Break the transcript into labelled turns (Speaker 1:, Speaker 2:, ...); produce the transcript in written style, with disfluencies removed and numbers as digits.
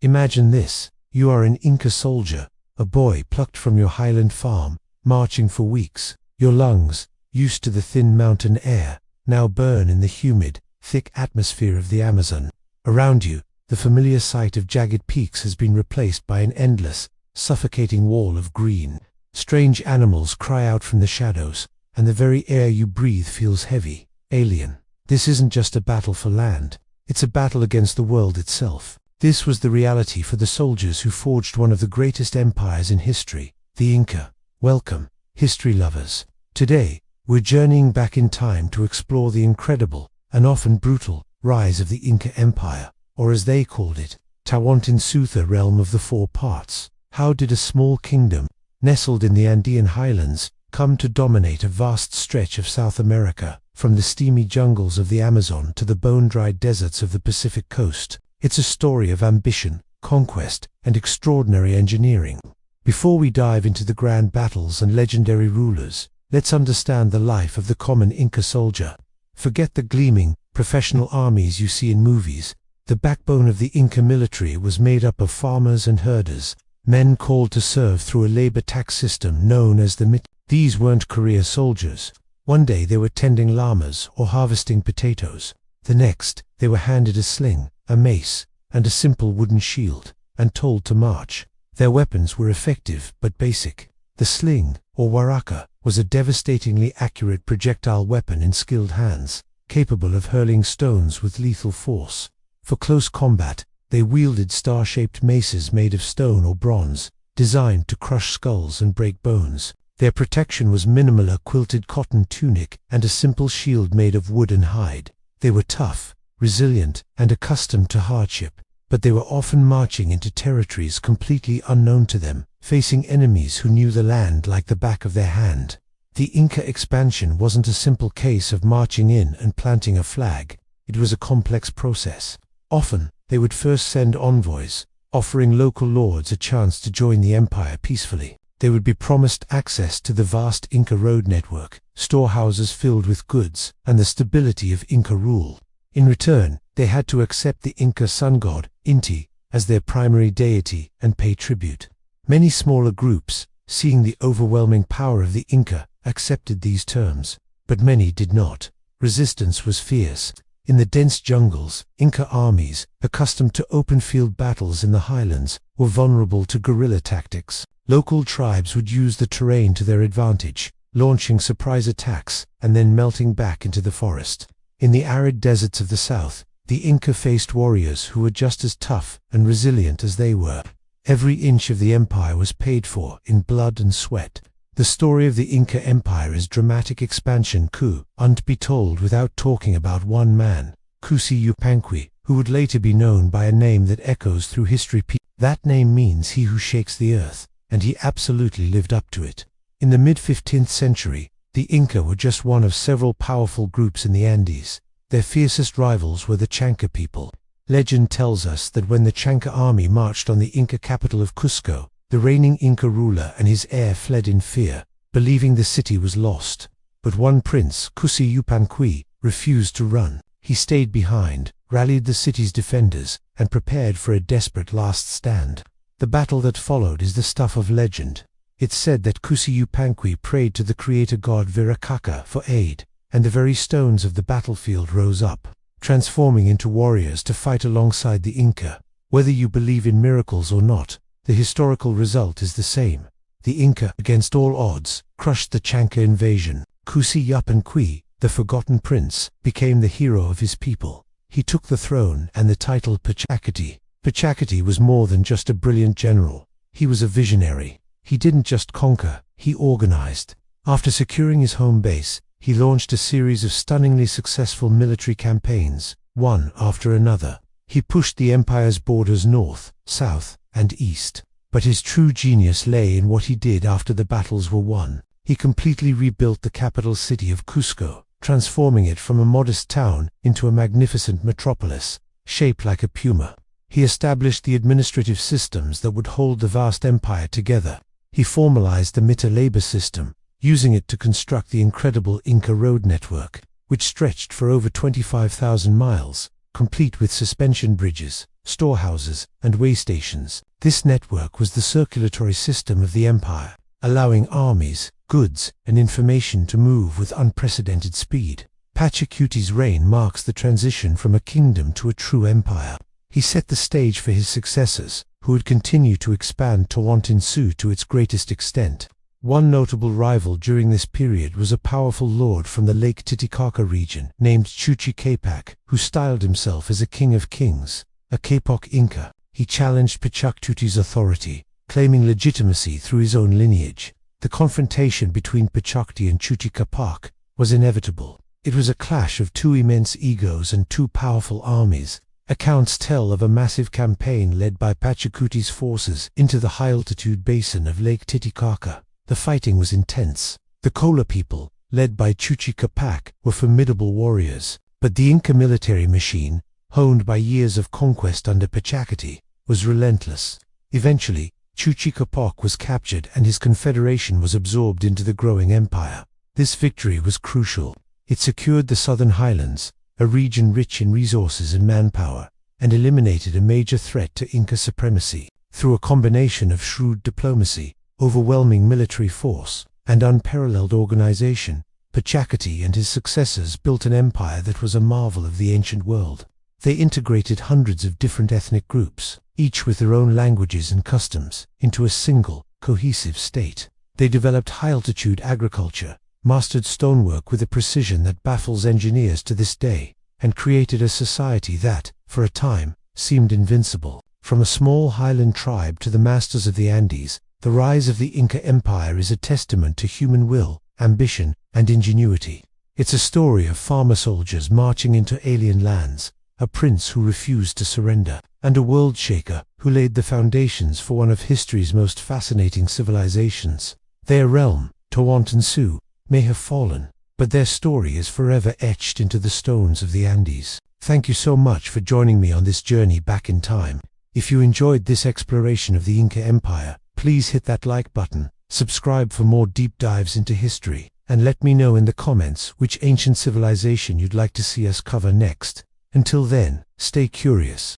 Speaker 1: Imagine this: you are an Inca soldier, a boy plucked from your highland farm, marching for weeks. Your lungs, used to the thin mountain air, now burn in the humid, thick atmosphere of the Amazon. Around you, the familiar sight of jagged peaks has been replaced by an endless, suffocating wall of green. Strange animals cry out from the shadows, and the very air you breathe feels heavy, alien. This isn't just a battle for land, it's a battle against the world itself. This was the reality for the soldiers who forged one of the greatest empires in history, the Inca. Welcome, history lovers. Today, we're journeying back in time to explore the incredible, and often brutal, rise of the Inca Empire, or as they called it, Tawantinsuyu, realm of the four parts. How did a small kingdom, nestled in the Andean highlands, come to dominate a vast stretch of South America, from the steamy jungles of the Amazon to the bone-dried deserts of the Pacific coast? It's a story of ambition, conquest, and extraordinary engineering. Before we dive into the grand battles and legendary rulers, let's understand the life of the common Inca soldier. Forget the gleaming, professional armies you see in movies. The backbone of the Inca military was made up of farmers and herders, men called to serve through a labor tax system known as the MIT. These weren't career soldiers. One day they were tending llamas or harvesting potatoes. The next, they were handed a sling, a mace, and a simple wooden shield, and told to march. Their weapons were effective but basic. The sling, or waraka, was a devastatingly accurate projectile weapon in skilled hands, capable of hurling stones with lethal force. For close combat, they wielded star-shaped maces made of stone or bronze, designed to crush skulls and break bones. Their protection was minimal: a quilted cotton tunic and a simple shield made of wood and hide. They were tough, resilient, and accustomed to hardship, but they were often marching into territories completely unknown to them, facing enemies who knew the land like the back of their hand. The Inca expansion wasn't a simple case of marching in and planting a flag. It was a complex process. Often, they would first send envoys, offering local lords a chance to join the empire peacefully. They would be promised access to the vast Inca road network, storehouses filled with goods, and the stability of Inca rule. In return, they had to accept the Inca sun god, Inti, as their primary deity and pay tribute. Many smaller groups, seeing the overwhelming power of the Inca, accepted these terms, but many did not. Resistance was fierce. In the dense jungles, Inca armies, accustomed to open-field battles in the highlands, were vulnerable to guerrilla tactics. Local tribes would use the terrain to their advantage, launching surprise attacks and then melting back into the forest. In the arid deserts of the south, the Inca faced warriors who were just as tough and resilient as they were. Every inch of the empire was paid for in blood and sweat. The story of the Inca Empire's dramatic expansion couldn't be told without talking about one man, Cusco Yupanqui, who would later be known by a name that echoes through history. That name means he who shakes the earth, and he absolutely lived up to it. In the mid-15th century, the Inca were just one of several powerful groups in the Andes. Their fiercest rivals were the Chanca people. Legend tells us that when the Chanca army marched on the Inca capital of Cusco, the reigning Inca ruler and his heir fled in fear, believing the city was lost. But one prince, Cusco Yupanqui, refused to run. He stayed behind, rallied the city's defenders, and prepared for a desperate last stand. The battle that followed is the stuff of legend. It's said that Cusco Yupanqui prayed to the creator god Viracocha for aid, and the very stones of the battlefield rose up, transforming into warriors to fight alongside the Inca. Whether you believe in miracles or not, the historical result is the same. The Inca, against all odds, crushed the Chanca invasion. Cusco Yupanqui, the forgotten prince, became the hero of his people. He took the throne and the title Pachacati. Pachacati was more than just a brilliant general. He was a visionary. He didn't just conquer, he organized. After securing his home base, he launched a series of stunningly successful military campaigns, one after another. He pushed the empire's borders north, south, and east. But his true genius lay in what he did after the battles were won. He completely rebuilt the capital city of Cusco, transforming it from a modest town into a magnificent metropolis, shaped like a puma. He established the administrative systems that would hold the vast empire together. He formalized the Mita labor system, using it to construct the incredible Inca road network, which stretched for over 25,000 miles, complete with suspension bridges, storehouses, and way stations. This network was the circulatory system of the empire, allowing armies, goods, and information to move with unprecedented speed. Pachacuty's reign marks the transition from a kingdom to a true empire. He set the stage for his successors, who would continue to expand Tawantinsuyu to its greatest extent. One notable rival during this period was a powerful lord from the Lake Titicaca region named Chuchi Capac, who styled himself as a king of kings, a Capoc Inca. He challenged Pachacuty's authority, claiming legitimacy through his own lineage. The confrontation between Pachacuty and Chuchi Capac was inevitable. It was a clash of two immense egos and two powerful armies. Accounts tell of a massive campaign led by Pachacuty's forces into the high-altitude basin of Lake Titicaca. The fighting was intense. The Kola people, led by Chuchi Capac, were formidable warriors, but the Inca military machine, honed by years of conquest under Pachacuty, was relentless. Eventually, Chuchi Capac was captured and his confederation was absorbed into the growing empire. This victory was crucial. It secured the southern highlands, a region rich in resources and manpower, and eliminated a major threat to Inca supremacy. Through a combination of shrewd diplomacy, overwhelming military force, and unparalleled organization, Pachacuty and his successors built an empire that was a marvel of the ancient world. They integrated hundreds of different ethnic groups, each with their own languages and customs, into a single, cohesive state. They developed high-altitude agriculture, mastered stonework with a precision that baffles engineers to this day, and created a society that, for a time, seemed invincible. From a small highland tribe to the masters of the Andes, the rise of the Inca Empire is a testament to human will, ambition, and ingenuity. It's a story of farmer soldiers marching into alien lands, a prince who refused to surrender, and a world shaker who laid the foundations for one of history's most fascinating civilizations. Their realm, Tawantinsuyu, may have fallen, but their story is forever etched into the stones of the Andes. Thank you so much for joining me on this journey back in time. If you enjoyed this exploration of the Inca Empire, please hit that like button, subscribe for more deep dives into history, and let me know in the comments which ancient civilization you'd like to see us cover next. Until then, stay curious.